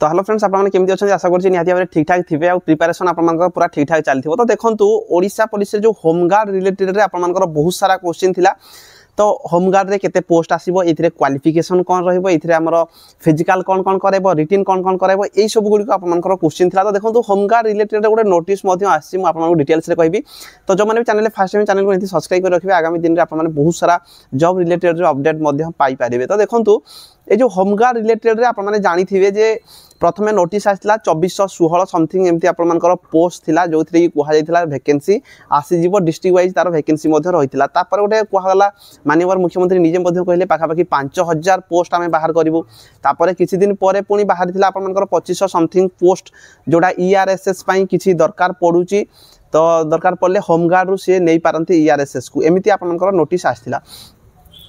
तो hello friends आपन केमती अच्छा आशा करछि निहाती भाबरे ठीक ठाक थिबे आ प्रिपरेशन आपन पूरा ठीक ठाक चलथिबो। तो देखंतु ओडिशा पुलिस रे जो होमगार्ड रिलेटेड रे आपन बहुत सारा क्वेश्चन थिला। तो होमगार्ड रे केते पोस्ट आसीबो एथिरे क्वालिफिकेशन कोन रहइबो एथिरे हमरो फिजिकल कोन कोन करबो रिटन कोन कोन करबो एई सब गुडी को आपनकर क्वेश्चन थिला। तो देखंतु होमगार्ड रिलेटेड रे गोटे नोटिस मध्य आसी मु आपन डिटेल्स रे कहबी। तो जो माने भी चैनल फर्स्ट टाइम चैनल को एथि सब्सक्राइब कर रखिबे आगामी दिन रे आपन माने बहुत सारा जॉब रिलेटेड रे अपडेट मध्य पाई परिबे। तो देखंतु ए जो होमगार्ड रिलेटेड रे आपन माने जानि थिबे जे प्रथमे नोटिस आसला 2416 समथिंग एमती आपन मानकर पोस्ट थिला जो थ्री कुहा जायतिला वैकेंसी आसी जीवो डिस्ट्रिक्ट वाइज तार वैकेंसी मध्ये रहितिला। तापर गोटे कुहा गला माननीय मुख्यमंत्री निजे मध्ये कहले पाखा पाखी 5000 पोस्ट आमे बाहर करिवु। तापर किछि दिन परे पुनी बाहर थिला आपन मानकर 2500 समथिंग पोस्ट जोडा ईआरएसएस पई किछि दरकार पडुची। तो दरकार पड़ले होमगार्ड रु से नै पारंती ईआरएसएस को एमिति आपन मानकर नोटिस आस्थिला।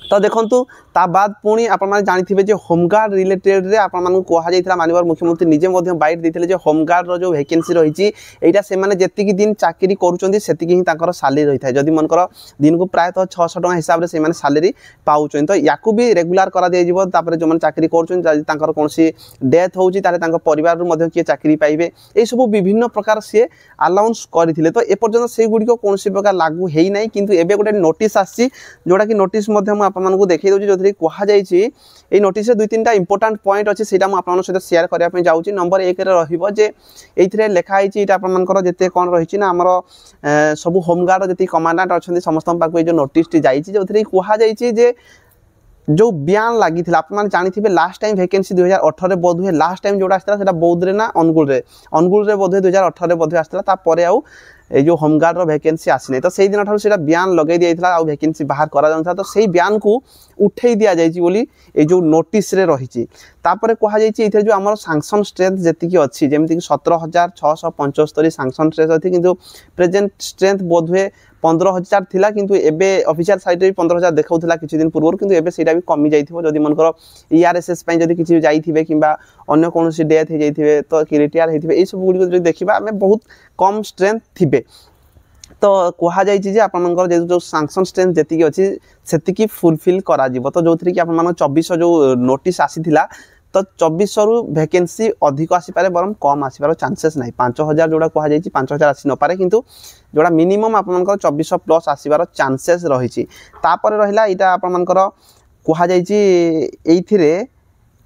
तो देखंतु ता बाद पुणी आपन माने जानिथिबे जे होमगार्ड रिलेटेड रे आपन मानकु कोहा जायतिला माननीय मुख्यमंत्री निजे मध्ये बाइट दिथिले जे होमगार्ड रो जो वैकेंसी रहिची एटा से माने जेतिकी दिन चाकरी करूचंदी सेतिकी ही तांकर सैलरी रहिथाय। जदि मनकर दिन को प्राय तो 600 टका हिसाब रे से माने सैलरी पाउचन। तो याकू भी रेगुलर करा दे जिवो। तापर जो माने चाकरी करूचन जदि तांकर कोनसी डेथ होउची तारे तांकर परिवार रो मध्ये के चाकरी पाइबे ए सब विभिन्न प्रकार से अलाउंस करथिले। तो ए पर्यंत से गुडी को कोनसी प्रकार लागू हेई नै, किंतु एबे गोटे नोटिस आसी जोडा कि नोटिस मध्ये हम आपन मानकु देखै दोची जोथि कोहा जायछि। ए नोटिस रे दुई तीनटा इंपोर्टेंट पॉइंट अछि सेटा हम आपन सहित शेयर करिया पे जाउछि। नंबर 1 रे रहिबो जे एथिरे लेखा आइछि एटा आपन मानकर जते कोन रहिछि ना हमरो सब होमगार्ड जति कमांडेंट अछन्ति समस्त पाकु ए जो नोटिस टी जाइछि जोथि कोहा जायछि जे जो बयान लागि थिला आपन मान जानिथिबे लास्ट टाइम वैकेंसी 2018 रे बोध हुए लास्ट टाइम जोडा आस्थिला सेटा बौद्ध रे ना अनुगुल रे बोध हुए 2018 रे बोध हुए आस्थिला। ता परे आउ ए जो होमगार्ड रो वैकेंसी आसी नै। तो सेही दिन ठार सेटा बयान लगाई दियैथिला आ वैकेंसी बाहर करा जाउथा। तो सेही बयान को उठै दिया जायछि बोली ए जो नोटिस रे रहिछि। तापरे कोहा जायछि एथे जो हमर सैंक्शन स्ट्रेंथ जेति कि अछि जेमति कि 17675 सैंक्शन स्ट्रेंथ अछि, किंतु प्रेजेंट स्ट्रेंथ बोध हुए 15000 थिला, किंतु एबे ऑफिशियल साइट रे 15000 देखाउथिला किछि दिन पूर्व, किंतु एबे सेटा भी कमी जाइथिबो। जदि मनकर ईआरएसएस पई जदि किछि जाइथिबे किबा अन्य कोनोसी डेथ हे जाइथिबे तो कि रिटायर हेथिबे ए सब गुडी को जदि देखिबा हमें बहुत कम स्ट्रेंथ थिबे। तो कोहा जायछि जे आपन मनकर जो सैंक्शन स्ट्रेंथ जेति कि अछि सेति कि फुलफिल करा जिवो। तो जोथि कि आपन मन 2400 जो नोटिस आसीथिला तो 2400 रु वैकेंसी अधिक आसी पारे बरम कम आसी पारो चांसेस नाही। 5000 जोडा कोहा जायछि 5000 आसी न पारे, किंतु जोडा मिनिमम आपन मनकर 2400 प्लस आसीबार चांसेस रहिछि। तापर रहिला एटा आपन मनकर कोहा जायछि एइथिरे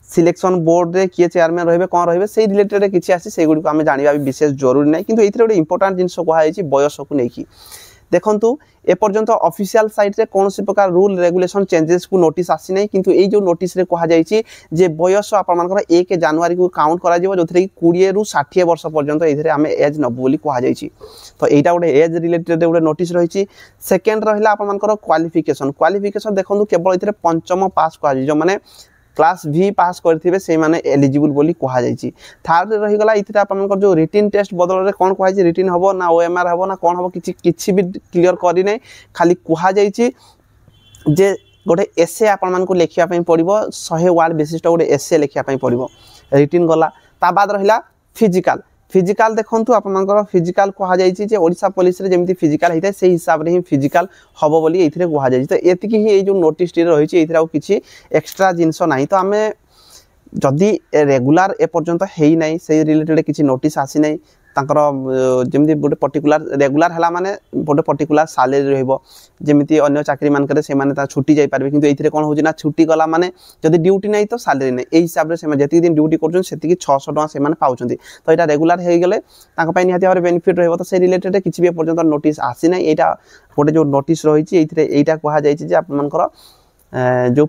सिलेक्शन बोर्ड रे किए चेयरमैन रहिबे कोन रहिबे सेही रिलेटेड किछि आसी से गुडी को हमें जानिबा विशेष जरूरी नै, किंतु एइथिरे गोटे इंपोर्टेंट जिंस कोहा जायछि बयस को नेकी। देखंतु ए पर्यंत ऑफिशियल साइट रे कोनसी प्रकार रूल रेगुलेशन चेंजेस को नोटिस आसी नै, किंतु ए जो नोटिस रे कोहा जायछि जे बयस आपन मानकर 1 जनवरी को काउंट करा जिवो जोथि 20 रु 60 वर्ष पर्यंत एथिरे हमें एज नबो बोली कोहा जायछि। तो एटा गोटे एज रिलेटेड गोटे नोटिस रहिछि। सेकंड रहिला आपन मानकर क्वालिफिकेशन देखंतु केवल एथिरे पंचम पास कोहा जो माने क्लास भी पास करथिबे से माने एलिजिबल बोली कोहा जायछि। थर्ड रहि गला इथिरे आपनकर जो रिटन टेस्ट बदल रे कोन कोहा जायछि रिटन हबो ना ओएमआर हबो ना कोन हबो किछि भी क्लियर करि नै, खाली कोहा जायछि जे गोटे एसे आपन मान को लेखिया पई पड़िबो 100 वर्ड विशिष्ट गोटे एसे लेखिया पई पड़िबो रिटन गला। ता बाद रहिला फिजिकल देखंतु आपन मानकर फिजिकल कोहा जायछि जे ओडिशा पुलिस रे जेमति फिजिकल हेतै से हिसाब रे ही फिजिकल हबो बोली एथिरे कोहा जायछि। तो एतिकी ही ए जो नोटिस टी रहिछि एथिरा आ किछि एक्स्ट्रा जिंस नाही। तो हमें जदि रेगुलर ए पर्यंत हेई नै से रिलेटेड किछि नोटिस आसी नै तांकर जेमति गोटे पर्टिकुलर रेगुलर हला माने गोटे पर्टिकुलर सैलरी रहइबो जेमिति अन्य चाकरी मान करे से माने ता छुट्टी जाई पारबे, किंतु एथिरे कोन होछि ना छुट्टी गला माने जदि ड्यूटी नै तो सैलरी नै ए हिसाब रे से जेति दिन ड्यूटी करछन सेति 600 टका से माने पाउछन्ती। तो एटा रेगुलर हे गेले तांका पई निहाती भाबरे बेनिफिट रहइबो। तो से रिलेटेड किछि भी पर्यंत नोटिस आसी नै। एटा गोटे जो नोटिस रहिछि एथिरे एटा कोहा जायछि जे आपन मानकर जो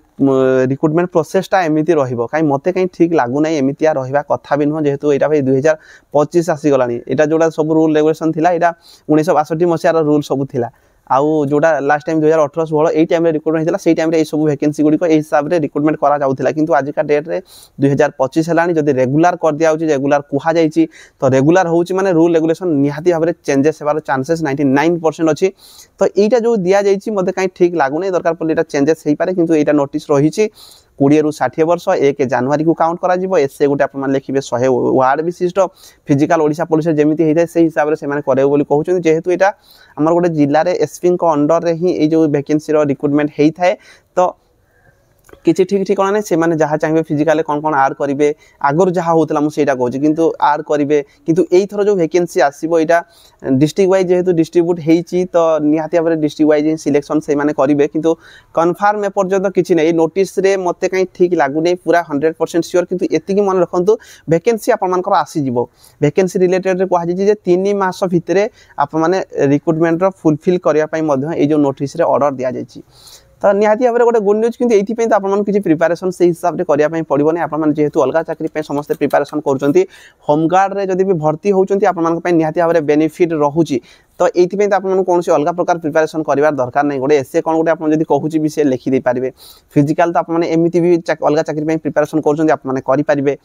रिक्रुटमेंट प्रोसेसटा एमिति रहिबो काई मते काई ठीक लागु नै एमितिया रहिबा कथा भी न, जेहेतु एटा भाई 2025 आसी गलानी। एटा जोडा सब रूल रेगुलेशन थिला एटा 1962 मसिया रो रूल सब थिला आउ जोडा लास्ट टाइम 2018 16 एई टाइम रे रिक्रुटमेंट हितला सेई टाइम रे ए सब वैकेंसी गुडी को ए हिसाब रे रिक्रुटमेंट करा जाउथिला, किंतु आज का डेट रे 2025 हलानी जदि रेगुलर कर दिया होची रेगुलर कुहा जाईची तो रेगुलर होची माने रूल रेगुलेशन निहाती भाबरे चेंजेस हेबार चांसेस 99% अछि। तो एटा जो दिया जाईची मते काई ठीक लागु नै दरकार पले एटा चेंजेस हेई पारे, किंतु एटा नोटिस रहिची 20 रु 60 वर्ष 1 जनवरी को काउंट करा जिवो। एसे गोटे आपन लिखिबे 100 वर्ड विशिष्ट फिजिकल ओडिशा पुलिस जेमिति हेइथाय से हिसाब रे से माने करेउ बोली कहउछन, जेहेतु एटा हमर गोटे जिल्ला रे एसपी को अंडर रे ही ए जो वैकेंसी रो रिक्रुटमेंट हेइथाय। तो किसी ठीक ठिकाना नहीं से माने जहाँ चाहिए फिजिकाल कौन कौन आड करेंगे आगर जहाँ होता मुझे कहूँ किंतु आड करेंगे किंतु यही थर जो वैकेंसी आसो यहाँ डिस्ट्रिक्ट वाइज जेहेतु डिस्ट्रीब्यूट होती तो निहाती भाव में डिस्ट्रिक्ट वाइज सिलेक्शन से करेंगे किंतु कन्फर्म एपर्यंत किसी नहीं नोटिस रे मत कहीं ठीक लगुनि पूरा 100% सियोर किंतु एति मन रखु वैकेंसी आपर आसीज वैकेंसी रिलेटेड कहुई 3 मास भितर आप रिक्रुटमेंट फुलफिल करने ये जो नोटिस ऑर्डर दि जाए तो निहाती भाव में गोटे गुड न्यूज किंतु ये तो आप किसी प्रिपारेसन से हिसाब से करने पड़ोनी आप जेहेतु अलग चाकरी समस्त प्रिपारेसन कर होमगार्ड रे जदि भी भर्ती होती आपंपाई निहाती भाव में बेनिफिट रोचे तो ये तो आपको कौन अलग प्रकार प्रिपारेसन करार दरकार नहीं गोटे एसे कौन गोटे आप कहूँ भी से लिखिदे पारे फिजिकाल तो आपमती भी अलग चाकरी प्रिपारेसन करें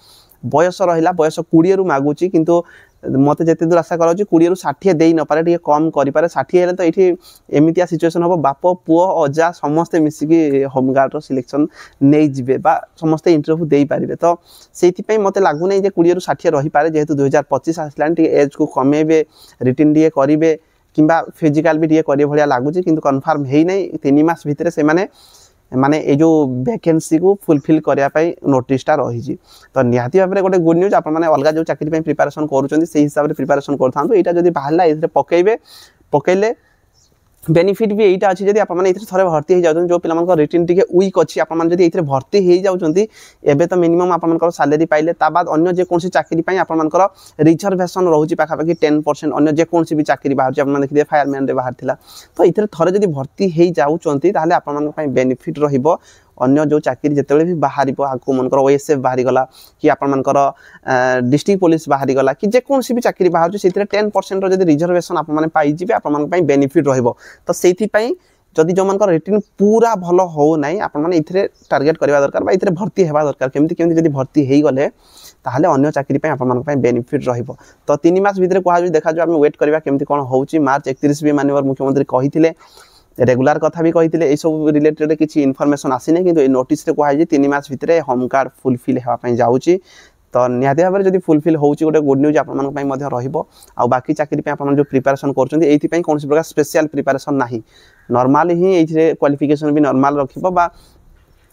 बयस रहा बयस 20 रु मागुची किंतु मत जिते दूर आशा कर 20 रु 60 दे न पारे टे कम करे 60 हेल्ले तो ये एमतीया सिचुएसन हम बाप पुओ अजा समस्ते मिसिकी होमगार्ड सिलेक्शन नहीं जिबे बा समस्ते इंटरव्यू दे पारे तो से मत लगुना 20 रु 60 रही पारे जेहेतु 2025 आसला एज को कमेबे रिटिन टे करेंगे कि फिजिकाल भी टे करे भाया लगुच कि कन्फर्म है नहीं 3 मास भितर से माने ये जो वैकेंसी को फुलफिल करने नोटिसटा रही तो निहाती भाव में गोटे गुड न्यूज आप अलग जो चाकरी प्रिपारेसन करुँच से हिसाब से प्रिपारेसन करूँ यहाँ जब बाहर ये पकड़े पकड़े बेनिफिट भी यहीटा अच्छी जब आप थे भर्ती हो जाऊँ जो पिला रिटिन टी वीक अच्छी आप भर्ती हो जाऊँगी एवं तो मिनिमम आप सालेरी पाइले बाद अन्य जेकोसी चाकरी आप रिजर्वेसन रोचे पाखापाखि 10% अन्य जेकोसी भी चाकरी बाहर आप देखिए फायरमैन बाहर था तो ये थरे जब भर्ती हो जाऊँगी आप बेनिफिट रहिबो अन्य जो चाकरी जिते भी बाहर आपको मनकर ओएसएफ बाहरी गला कि आपर डिस्ट्रिक्ट पुलिस बाहरी गला कि जेकोसी भी चाकरी बाहर से 10% जब रिजर्वेसन आपजे आप बेनिफिट रहिबो तो से जदि जो मान रिटिन पूरा भल हो ना आपने टार्गेट करवा दरकार ये भर्ती होगा दरकार केमती केमती जब भर्ती हो गले ताहले अन्य चाकरी आप बेनिफिट रहिबो तो 3 मास भितर कहुँ देखा आम वेट करवा केमती कौन होची मार्च 31 भी माननीय मुख्यमंत्री कही रेगुलर कथा भी कही ये सब रिलेटेड किसी इनफॉरमेशन आसीनी कि नोटिस कहुई 3 मास भितर होमगार्ड फुलफिल होगापी जाऊँगी तो निहाती भाव में जब फुलफिल होची गोटे गुड न्यूज आप बाकी चाकरी आप जो प्रिपारेसन कर कौन प्रकार स्पेशल प्रिपारेसन ना नॉर्मल ही ये क्वालिफिकेशन भी नॉर्मल रखा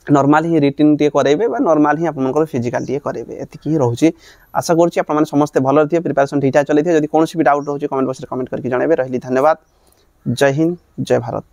नॉर्मल ही रिटिन टे करेंगे नॉर्मल ही आप फिजिकाल टे करेंगे एतिक ही रोचे आशा करुँच समस्ते भल थे प्रिपारेसन ठीक ठाक चलते जब कौन भी डाउट रोचे कमेंट बॉक्स में कमेंट करके जनइबे रही धन्यवाद जय हिंद जय भारत।